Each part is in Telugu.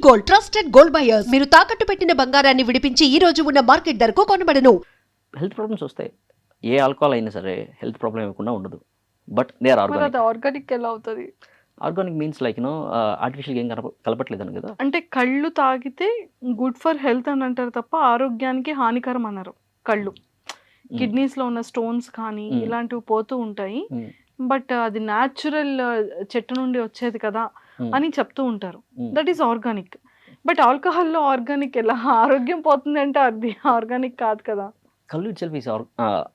Gold, trusted gold buyers. మీరు తాకట్టు పెట్టిన బంగారాన్ని విడిపించి ఈ రోజు ఉన్న మార్కెట్ ధరకు కొనబడను. హెల్త్ ప్రాబ్లమ్స్ వస్తాయి. ఏ ఆల్కహాల్ అయినా సరే హెల్త్ ప్రాబ్లం ఇవ్వకుండా ఉండదు. బట్ దే ఆర్ మరి ఆర్గానిక్. అది ఆర్గానిక్ ఎలా అవుతుంది? ఆర్గానిక్ మీన్స్ లైక్ ఆర్టిఫిషియల్ ఏం కలపట్లేదని కదా. అంటే కళ్ళు తాగితే గుడ్ ఫర్ హెల్త్ అని అంటారు తప్ప ఆరోగ్యానికి హానికరం అన్నారు. కళ్ళు కిడ్నీస్ లో ఉన్న స్టోన్స్ కానీ ఇలాంటివి పోతూ ఉంటాయి. బట్ అది న్యాచురల్ చెట్టు నుండి వచ్చేది కదా అని చెప్తూ ఉంటారు. That is organic. బట్ ఆల్కహాల్లో ఆర్గానిక్ ఎలా ఆరోగ్యం పోతుంది అంటే అది ఆర్గానిక్ కాదు కదా. కళ్ళు itself is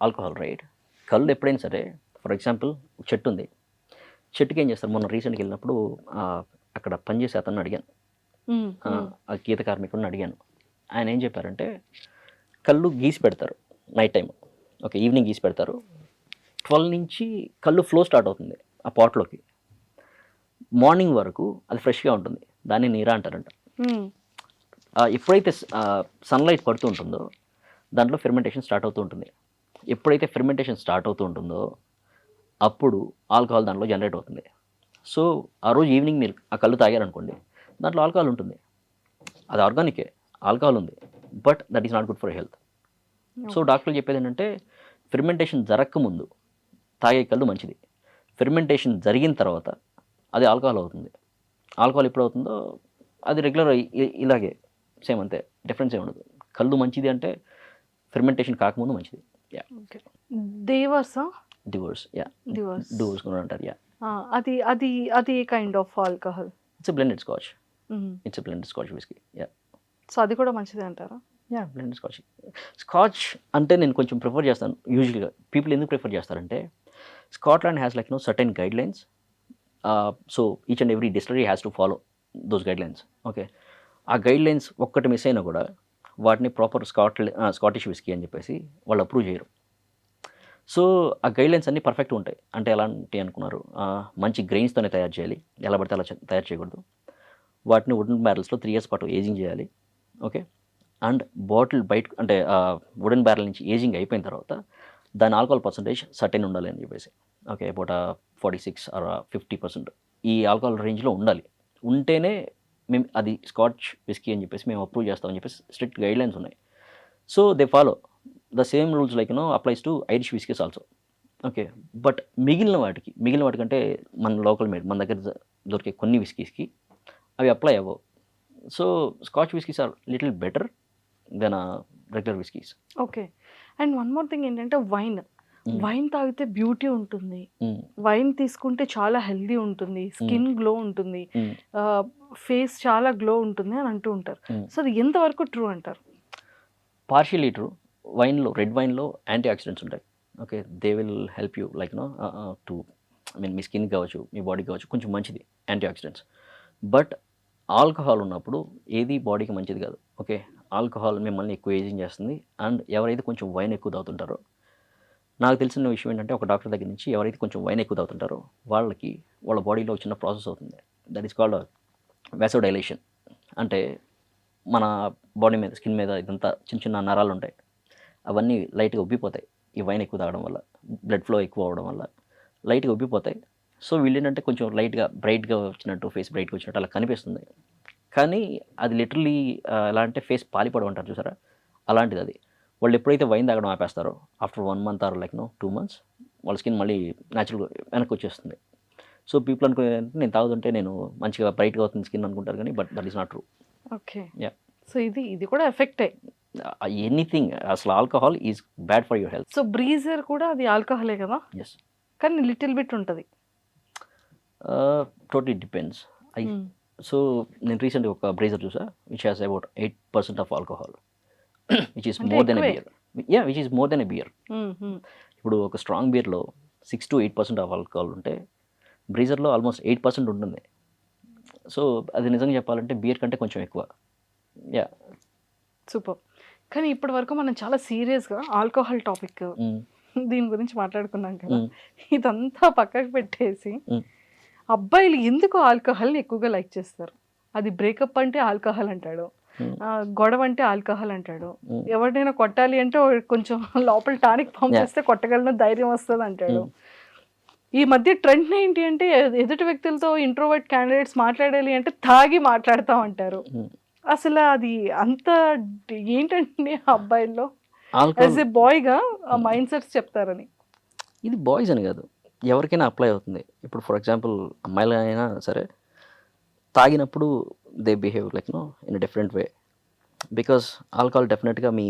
alcohol right. కళ్ళు ఎప్పుడైనా సరే ఫర్ ఎగ్జాంపుల్ చెట్టు ఉంది, చెట్టుకి ఏం చేస్తారు, మొన్న రీసెంట్గా వెళ్ళినప్పుడు అక్కడ పనిచేసే అతను అడిగాను, ఆ గీత కార్మికుడిని అడిగాను. ఆయన ఏం చెప్పారంటే కళ్ళు గీసి పెడతారు నైట్ టైం, ఓకే ఈవినింగ్ గీసి పెడతారు. 12 నుంచి కళ్ళు ఫ్లో స్టార్ట్ అవుతుంది ఆ పాట్లోకి. మార్నింగ్ వరకు అది ఫ్రెష్గా ఉంటుంది, దాన్ని నీరా అంటారంట. ఎప్పుడైతే సన్లైట్ పడుతూ ఉంటుందో దాంట్లో ఫెర్మెంటేషన్ స్టార్ట్ అవుతూ ఉంటుంది. ఎప్పుడైతే ఫెర్మెంటేషన్ స్టార్ట్ అవుతూ ఉంటుందో అప్పుడు ఆల్కహాల్ దాంట్లో జనరేట్ అవుతుంది. సో ఆ రోజు ఈవినింగ్ మీరు ఆ కళ్ళు తాగారనుకోండి, దాంట్లో ఆల్కహాల్ ఉంటుంది. అది ఆర్గానికే, ఆల్కహాల్ ఉంది, but that is not good for health. So డాక్టర్లు చెప్పేది ఏంటంటే ఫెర్మెంటేషన్ జరగకముందు తాగే కళ్ళు మంచిది. ఫెర్మెంటేషన్ జరిగిన తర్వాత అది ఆల్కహాల్ అవుతుంది. ఆల్కహాల్ ఎప్పుడు అవుతుందో అది రెగ్యులర్ ఇలాగే సేమ్, అంతే, డిఫరెన్స్ ఏమి ఉండదు. కళ్ళు మంచిది అంటే ఫెర్మెంటేషన్ కాకముందు మంచిది. యా దేవర్సా డివోర్స్, యా డివోర్స్ డివోర్స్ కూడా అంటారు. యా అది అది అది ఏ kind of alcohol? It's blended Scotch. It's blended Scotch whisky. Yeah so అది కూడా మంచిది అంటారా? Yeah blended scotch. స్కాచ్ అంటే నేను కొంచెం ప్రిఫర్ చేస్తాను. యూజువల్గా పీపుల్ ఎందుకు ప్రిఫర్ చేస్తారంటే Scotland has like certain guide lines. So each and every distillery has to follow those guide lines. Okay, ఆ గైడ్ లైన్స్ ఒక్కటి మిస్ అయినా కూడా వాటిని ప్రాపర్ స్కాటిష్ విస్కీ అని చెప్పేసి వాళ్ళు అప్రూవ్ చేయరు. సో ఆ గైడ్లైన్స్ అన్నీ పర్ఫెక్ట్ ఉంటాయి. అంటే ఎలాంటి అనుకున్నారు, మంచి గ్రెయిన్స్తోనే తయారు చేయాలి, ఎలా పడితే అలా తయారు చేయకూడదు. వాటిని వుడెన్ బ్యారల్స్లో 3 years పాటు ఏజింగ్ చేయాలి. ఓకే, అండ్ బాటిల్ బయట అంటే వుడెన్ బ్యారల్ నుంచి ఏజింగ్ అయిపోయిన తర్వాత దాని ఆల్కహాల్ పర్సంటేజ్ సర్టెన్ ఉండాలి అని చెప్పేసి. ఓకే, అబౌట్ 46 or 50% ఈ ఆల్కహాల్ రేంజ్లో ఉండాలి. ఉంటేనే మేము అది స్కాచ్ విస్కీ అని చెప్పేసి మేము అప్రూవ్ చేస్తామని చెప్పేసి స్ట్రిక్ట్ గైడ్లైన్స్ ఉన్నాయి. So they follow the same rules like applies to Irish whiskies also. Okay, but మిగిలిన వాటికంటే మన లోకల్ మేడ్ మన దగ్గర దొరికే కొన్ని విస్కీస్కి అవి అప్లై అవ్వవు. So Scotch whiskies are little better than regular whiskies. Okay, and one more thing ఏంటంటే వైన్ తాగితే బ్యూటీ ఉంటుంది, వైన్ తీసుకుంటే చాలా హెల్దీ ఉంటుంది, స్కిన్ గ్లో ఉంటుంది, ఫేస్ చాలా గ్లో ఉంటుంది అని అంటూ ఉంటారు. సో అది ఎంతవరకు ట్రూ అంటారు? Partially true. వైన్లో, రెడ్ వైన్లో యాంటీ ఆక్సిడెంట్స్ ఉంటాయి. Okay, they will help you like to మీ స్కిన్ కావచ్చు, మీ బాడీ కావచ్చు, కొంచెం మంచిది యాంటీ ఆక్సిడెంట్స్. బట్ ఆల్కహాల్ ఉన్నప్పుడు ఏది బాడీకి మంచిది కాదు. ఓకే, ఆల్కహాల్ మిమ్మల్ని ఎక్కువ ఏజింగ్ చేస్తుంది. అండ్ ఎవరైతే కొంచెం వైన్ ఎక్కువ తాగుతుంటారో, నాకు తెలిసిన విషయం ఏంటంటే ఒక డాక్టర్ దగ్గర నుంచి ఎవరైతే కొంచెం వైన్ ఎక్కువ తాగుతుంటారో వాళ్ళ బాడీలో చిన్న ప్రాసెస్ అవుతుంది, దట్ ఈస్ కాల్డ్ వాసోడైలేషన్. అంటే మన బాడీ మీద, స్కిన్ మీద ఇదంతా చిన్న చిన్న నరాలు ఉంటాయి, అవన్నీ లైట్గా ఉబ్బిపోతాయి ఈ వైన్ ఎక్కువ తాగడం వల్ల, బ్లడ్ ఫ్లో ఎక్కువ అవడం వల్ల లైట్గా ఉబ్బిపోతాయి. సో వీళ్ళు ఏంటంటే కొంచెం లైట్గా బ్రైట్గా వచ్చినట్టు, ఫేస్ బ్రైట్గా వచ్చినట్టు అలా కనిపిస్తుంది. కానీ అది లిటరలీ ఎలా అంటే ఫేస్ పాలిపోవడం అంటారు చూసారా, అలాంటిది అది. వాళ్ళు ఎప్పుడైతే వైన్ తాగడం ఆపేస్తారో after 1 month or like 2 months వాళ్ళ స్కిన్ మళ్ళీ న్యాచురల్గా వెనక్కి వచ్చేస్తుంది. సో పీపుల్ అనుకునే నేను తాగుతుంటే నేను మంచిగా బ్రైట్గా అవుతుంది స్కిన్ అనుకుంటారు, కానీ but that is not true. Okay, ya, so ఇది కూడా ఎఫెక్టే. ఎనీథింగ్ అసలు alcohol is bad for your health. So breezer కూడా అది ఆల్కహాలే కదా? ఎస్, కానీ లిటిల్ బిట్ ఉంటుంది. Totally depends. సో నేను రీసెంట్గా ఒక బ్రేజర్ చూసా which has about 8% of alcohol, which is more than a beer. Ya, which is more than a beer. ఇప్పుడు ఒక స్ట్రాంగ్ బియర్లో 6 to 8% ఆఫ్ ఆల్కహాల్ ఉంటే బ్రీజర్లో ఆల్మోస్ట్ 8% ఉంటుంది. సో అది నిజంగా చెప్పాలంటే బియర్ కంటే కొంచెం ఎక్కువ. Yeah, super. కానీ ఇప్పటి వరకు మనం చాలా సీరియస్గా ఆల్కహాల్ టాపిక్ దీని గురించి మాట్లాడుకున్నాం కదా, ఇదంతా పక్కకు పెట్టేసి అబ్బాయిలు ఎందుకు ఆల్కహాల్ని ఎక్కువగా లైక్ చేస్తారు? అది బ్రేకప్ అంటే ఆల్కహాల్ అంటాడు, గొడవ అంటే ఆల్కహాల్ అంటాడు, ఎవరినైనా కొట్టాలి అంటే కొంచెం లోపల టానిక్ పంపిస్తే కొట్టగలను ధైర్యం వస్తుంది అంటాడు. ఈ మధ్య ట్రెండ్ ఏంటి అంటే ఎదుటి వ్యక్తులతో ఇంట్రోవర్ట్ క్యాండిడేట్స్ మాట్లాడాలి అంటే తాగి మాట్లాడుతూ ఉంటారు. Hmm. అసలు అది అంత ఏంటండి ఆ అబ్బాయిల్లో ఆల్కహాల్ యాజ్ ఎ బాయ్గా ఆ మైండ్ సెట్స్ చెప్తారని. ఇది బాయ్స్ అని కాదు, ఎవరికైనా అప్లై అవుతుంది. ఇప్పుడు ఫర్ ఎగ్జాంపుల్ అమ్మాయిలు అయినా సరే తాగినప్పుడు they behave like no in different way, because alcohol డెఫినెట్గా మీ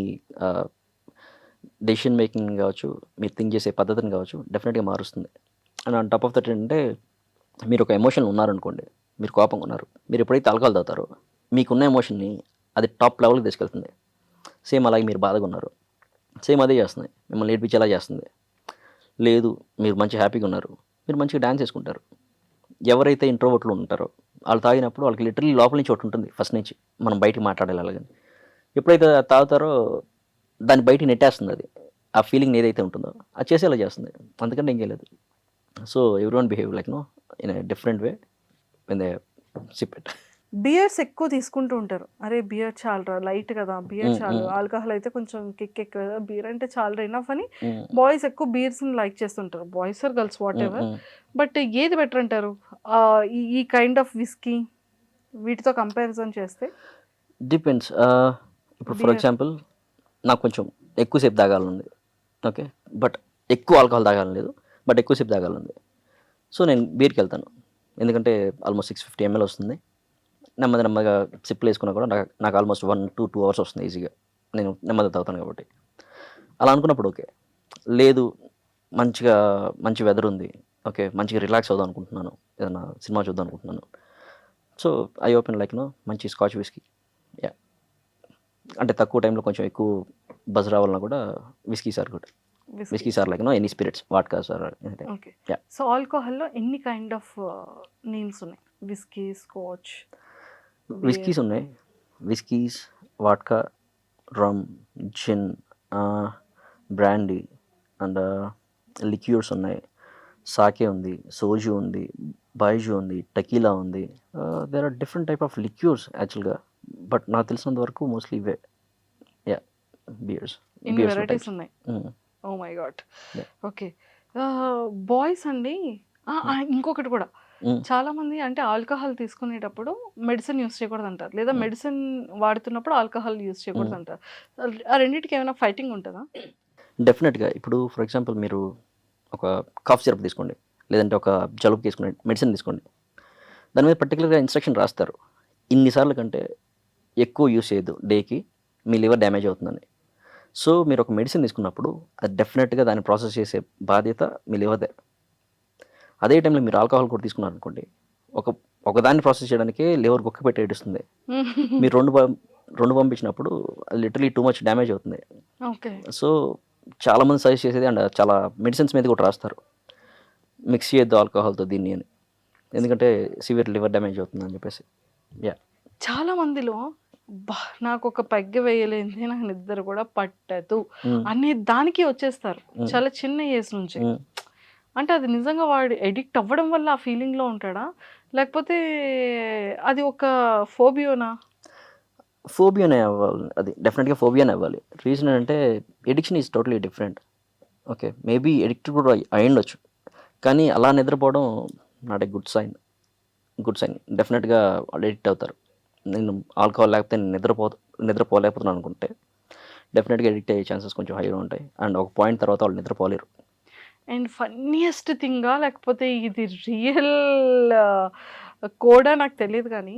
డెసిషన్ మేకింగ్ కావచ్చు, మీరు థింక్ చేసే పద్ధతిని కావచ్చు డెఫినెట్గా మారుస్తుంది. And on top of that ఏంటంటే మీరు ఒక ఎమోషన్ ఉన్నారనుకోండి, మీరు కోపంగా ఉన్నారు, మీరు ఎప్పుడైతే ఆల్కహాల్ తాగుతారో మీకున్న ఎమోషన్ని అది టాప్ లెవెల్కి తీసుకెళ్తుంది. సేమ్ అలాగే మీరు బాధగా ఉన్నారు, సేమ్ అదే చేస్తుంది, మిమ్మల్ని ఏడిపించేలా చేస్తుంది. లేదు మీరు మంచి హ్యాపీగా ఉన్నారు, మీరు మంచిగా డ్యాన్స్ చేసుకుంటారు. ఎవరైతే ఇంట్రోవర్ట్లు ఉంటారో వాళ్ళు తాగినప్పుడు వాళ్ళకి లిటరలీ లోపల నుంచి ఒకటి ఉంటుంది ఫస్ట్ నుంచి, మనం బయటికి మాట్లాడాలి అలాగని. ఎప్పుడైతే తాగుతారో దాన్ని బయటికి నెట్టేస్తుంది, అది ఆ ఫీలింగ్ ఏదైతే ఉంటుందో అది చేసేలా చేస్తుంది, అందుకంటే ఇంకేం లేదు. So everyone behave like no in a different way when they sip it. Beers ఎక్కువ తీసుకుంటూ ఉంటారు. అరే బియర్ చాలరా, లైట్ కదా బియర్ చాలు, ఆల్కహాల్ అయితే కొంచెం కిక్ ఎక్కువ కదా, బీర్ అంటే చాలరా ఇనఫ్ అని బాయ్స్ ఎక్కువ బీర్స్ లైక్ చేస్తుంటారు. Boys are girls what ever, but ఏది బెటర్ అంటారు ఈ కైండ్ ఆఫ్ విస్కీ వీటితో కంపారిజన్ చేస్తే? డిపెండ్స్. ఇప్పుడు ఫర్ ఎగ్జాంపుల్ నాకు కొంచెం ఎక్కువసేపు తాగాలనుంది, ఓకే, బట్ ఎక్కువ ఆల్కహాల్ తాగాలని లేదు, బట్ ఎక్కువసేపు తాగాలనుంది. సో నేను బీర్కి వెళ్తాను, ఎందుకంటే ఆల్మోస్ట్ 650 ml వస్తుంది. నెమ్మదిగా సిప్పులు వేసుకున్నా కూడా నాకు ఆల్మోస్ట్ 1 to 2 hours వస్తుంది ఈజీగా, నేను నెమ్మదిగా తాగుతాను కాబట్టి. అలా అనుకున్నప్పుడు ఓకే. లేదు మంచి వెదర్ ఉంది, ఓకే, మంచిగా రిలాక్స్ అవుదాం అనుకుంటున్నాను, ఏదైనా సినిమా చూద్దాం అనుకుంటున్నాను. So I open like no మంచి స్కాచ్ విస్కీ. యా, అంటే తక్కువ టైంలో కొంచెం ఎక్కువ బజ్ రావాలన్నా కూడా whisky sir good. Whisky sir like no any spirits, vodka sir. Okay. So ఆల్కహాల్లో ఎన్ని కైండ్ ఆఫ్ నేమ్స్ ఉన్నాయి? విస్కీ, స్కాచ్, విస్కీస్ ఉన్నాయి, whiskies, vodka, rum, gin, brandy and liqueurs ఉన్నాయి, సాకే ఉంది, సోజు ఉంది, బైజు ఉంది, టకీలా ఉంది. There are different type of liqueurs యాక్చువల్గా, బట్ నాకు తెలిసినంత వరకు మోస్ట్లీ ఇవే. Yeah, beers. ఇన్ని వెరైటీస్ ఉన్నాయి. Oh my god. Okay. Boys అండి, ఇంకొకటి కూడా చాలా మంది అంటే ఆల్కహాల్ తీసుకునేటప్పుడు మెడిసిన్ యూస్ చేయకూడదు అంటారు, లేదా మెడిసిన్ వాడుతున్నప్పుడు ఆల్కహాల్ యూస్ చేయకూడదు అంటారు. ఆ రెండింటికి ఏమైనా ఫైటింగ్ ఉంటుందా? డెఫినెట్గా. ఇప్పుడు ఫర్ ఎగ్జాంపుల్ మీరు ఒక కాఫ్ సిరప్ తీసుకోండి, లేదంటే ఒక జలుబు తీసుకునే మెడిసిన్ తీసుకోండి, దాని మీద పర్టికులర్గా ఇన్స్ట్రక్షన్ రాస్తారు, ఇన్నిసార్లు కంటే ఎక్కువ యూస్ చేయొద్దు, డేకి మీ లివర్ డ్యామేజ్ అవుతుందని. సో మీరు ఒక మెడిసిన్ తీసుకున్నప్పుడు అది డెఫినెట్గా దాన్ని ప్రాసెస్ చేసే బాధ్యత మీ లివర్దే. అదే టైంలో మీరు ఆల్కహాల్ కూడా తీసుకున్నారు అనుకోండి, ఒకదాన్ని ప్రాసెస్ చేయడానికే లివర్ గొక్క పెట్టి ఏడుస్తుంది. మీరు రెండు పంపించినప్పుడు అది లిటరలీ టూ మచ్ డ్యామేజ్ అవుతుంది. సో చాలామంది సజెస్ట్ చేసేది అండ్ చాలా మెడిసిన్స్ మీద కూడా రాస్తారు, మిక్స్ చేయొద్దు ఆల్కహాల్తో దీన్ని అని, ఎందుకంటే సివియర్ లివర్ డ్యామేజ్ అవుతుంది అని చెప్పేసి. యా, చాలా మందిలో నాకు ఒక పెగ్గ వేయలేంది, నాకు నిద్ర కూడా పట్టదు అనే దానికి వచ్చేస్తారు చాలా చిన్న ఏజ్ నుంచి. అంటే అది నిజంగా వాడు ఎడిక్ట్ అవ్వడం వల్ల ఆ ఫీలింగ్లో ఉంటాడా, లేకపోతే అది ఒక ఫోబియోనా? ఫోబియానే అవ్వాలి, అది డెఫినెట్గా ఫోబియానే అవ్వాలి. రీజన్ ఏంటంటే addiction is totally different. Okay, maybe addict కూడా అయి ఉండొచ్చు, కానీ అలా నిద్రపోవడం నాట్ ఏ గుడ్ సైన్. డెఫినెట్గా వాళ్ళు ఎడిక్ట్ అవుతారు. నేను ఆల్కహాల్ లేకపోతే నేను నిద్రపోలేకపోతున్నాను అనుకుంటే డెఫినెట్గా ఎడిక్ట్ అయ్యే ఛాన్సెస్ కొంచెం హైగా ఉంటాయి, అండ్ ఒక పాయింట్ తర్వాత వాళ్ళు నిద్రపోలేరు. అండ్ ఫన్నీయెస్ట్ థింగా లేకపోతే ఇది రియల్ కోడా నాకు తెలియదు, కానీ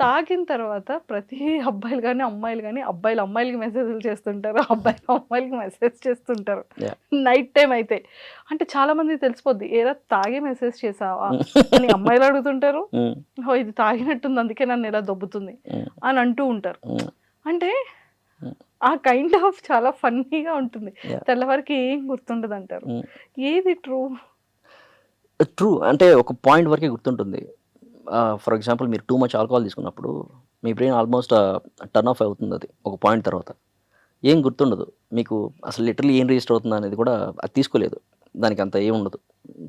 తాగిన తర్వాత ప్రతి అబ్బాయిలు కానీ అమ్మాయిలు కానీ, అబ్బాయిలు అమ్మాయిలకి మెసేజ్లు చేస్తుంటారు, అబ్బాయిలు అమ్మాయిలకి మెసేజ్ చేస్తుంటారు నైట్ టైం అయితే. అంటే చాలా మంది తెలిసిపోద్ది, ఏరా తాగే మెసేజ్ చేసావా అని అమ్మాయిలు అడుగుతుంటారు, ఓ ఇది తాగినట్టుంది అందుకే నన్ను ఎలా దొబ్బుతుంది అని అంటూ ఉంటారు. అంటే ఆ కైండ్ ఆఫ్ చాలా ఫన్నీగా ఉంటుంది, తెల్లవారికి ఏం గుర్తుండదు అంటారు. ఏది ట్రూ అంటే ఒక పాయింట్ వరకే గుర్తుంటుంది. ఫర్ ఎగ్జాంపుల్ మీరు టూ మచ్ ఆల్కహాల్ తీసుకున్నప్పుడు మీ బ్రెయిన్ ఆల్మోస్ట్ టర్న్ ఆఫ్ అవుతుంది, అది ఒక పాయింట్ తర్వాత ఏం గుర్తుండదు మీకు, అసలు లిటరలీ ఏం రిజిస్టర్ అవుతుంది అనేది కూడా అది తీసుకోలేదు, దానికి అంత ఏం ఉండదు.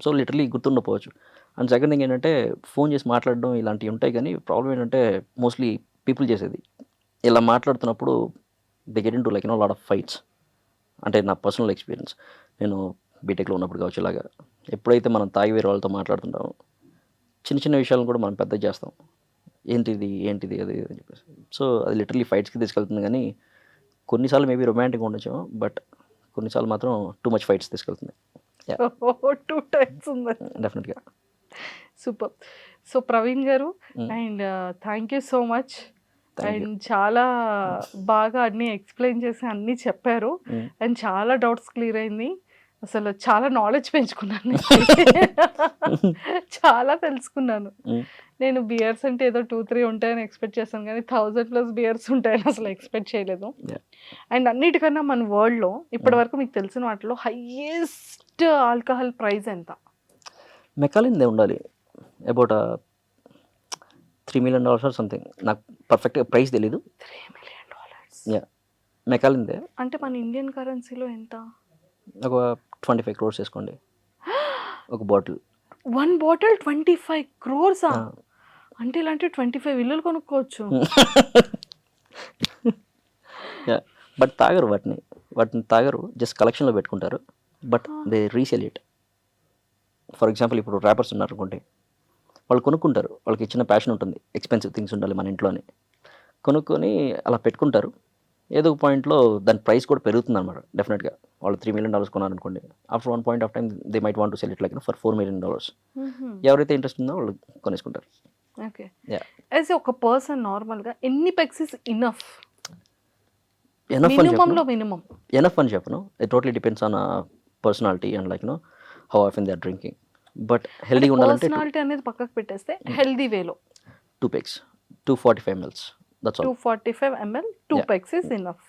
సో లిటరలీ గుర్తుండకపోవచ్చు. అండ్ సెకండ్ థింగ్ ఏంటంటే ఫోన్ చేసి మాట్లాడడం ఇలాంటివి ఉంటాయి, కానీ ప్రాబ్లం ఏంటంటే మోస్ట్లీ పీపుల్ చేసేది ఇలా మాట్లాడుతున్నప్పుడు they get in to like lot of fights. అంటే నా పర్సనల్ ఎక్స్పీరియన్స్, నేను బీటెక్లో ఉన్నప్పుడు కావచ్చు, ఇలాగా ఎప్పుడైతే మనం తాగి వేరే వాళ్ళతో మాట్లాడుతుంటామో చిన్న చిన్న విషయాలను కూడా మనం పెద్ద చేస్తాం. ఏంటిది అది అని చెప్పేసి. సో అది లిటరలీ ఫైట్స్కి తీసుకెళ్తుంది, కానీ కొన్నిసార్లు మేబీ రొమాంటిక్ ఉండొచ్చు, బట్ కొన్నిసార్లు మాత్రం టూ మచ్ ఫైట్స్ తీసుకెళ్తుంది. 2 టైమ్స్ ఉంది. డెఫినెట్గా. సూపర్. సో ప్రవీణ్ గారు, Mm. And thank you so much. Thank you. And చాలా బాగా అన్నీ ఎక్స్ప్లెయిన్ చేసి అన్నీ చెప్పారు. Mm. అండ్ చాలా డౌట్స్ క్లియర్ అయింది. అసలు చాలా నాలెడ్జ్ పెంచుకున్నాను నేను. చాలా తెలుసుకున్నాను. Mm. నేను బియర్స్ అంటే ఏదో 2-3 ఉంటాయని ఎక్స్పెక్ట్ చేశాను, కానీ 1000+ బియర్స్ ఉంటాయని అసలు ఎక్స్పెక్ట్ చేయలేదు. Yeah. అండ్ అన్నిటికన్నా మన వరల్డ్లో ఇప్పటి వరకు మీకు తెలిసిన వాటిలో హైయెస్ట్ ఆల్కహాల్ ప్రైస్ ఎంత? మెకాలిన్దే ఉండాలి, అబౌట్ $3 million ఆర్ సంథింగ్. నాకు పర్ఫెక్ట్గా ప్రైస్ తెలీదు. $3 million. యా, మెకాలిన్దే. అంటే మన ఇండియన్ కరెన్సీలో ఎంత? ఒక 25 crores వేసుకోండి ఒక బాటిల్. 1 bottle 25 crores. అంటే ఇలాంటి 25 ఇల్లులు కొనుక్కోవచ్చు. యా, బట్ తాగరు వాటిని తాగరు, జస్ట్ కలెక్షన్లో పెట్టుకుంటారు, but they resale it. For example ఇప్పుడు ర్యాపర్స్ ఉన్నారు అనుకోండి, వాళ్ళు కొనుక్కుంటారు, వాళ్ళకి చిన్న ప్యాషన్ ఉంటుంది, ఎక్స్పెన్సివ్ థింగ్స్ ఉండాలి మన ఇంట్లోనే, కొనుక్కొని అలా పెట్టుకుంటారు. ఏదో ఒక పాయింట్లో దాని ప్రైస్ కూడా పెరుగుతుంది అనమాట. డెఫినెట్గా వాళ్ళు $3 million కొన్నారనుకోండి, after one point of time they might want to sell it like for $4 million. ఎవరైతే ఇంట్రెస్ట్ ఉందో వాళ్ళు కొనేసుకుంటారు. ఓకే. Yeah. యాజ్ ఒక పర్సన్ నార్మల్గా ఎన్ని పెగ్స్ ఇస్ ఇనఫ్? ఎనఫ్ మినిమంలో మినిమం. అని చెప్పను, it totally depends on personality and like how often they are drinking. But హెల్దీగా ఉండాలంటే పర్సనాలిటీ అనేది పక్కకు పెట్టేస్తే హెల్దీ వేలో 2 pegs, 245 ml. That's all. 245 ml 2 Yeah. pegs is enough.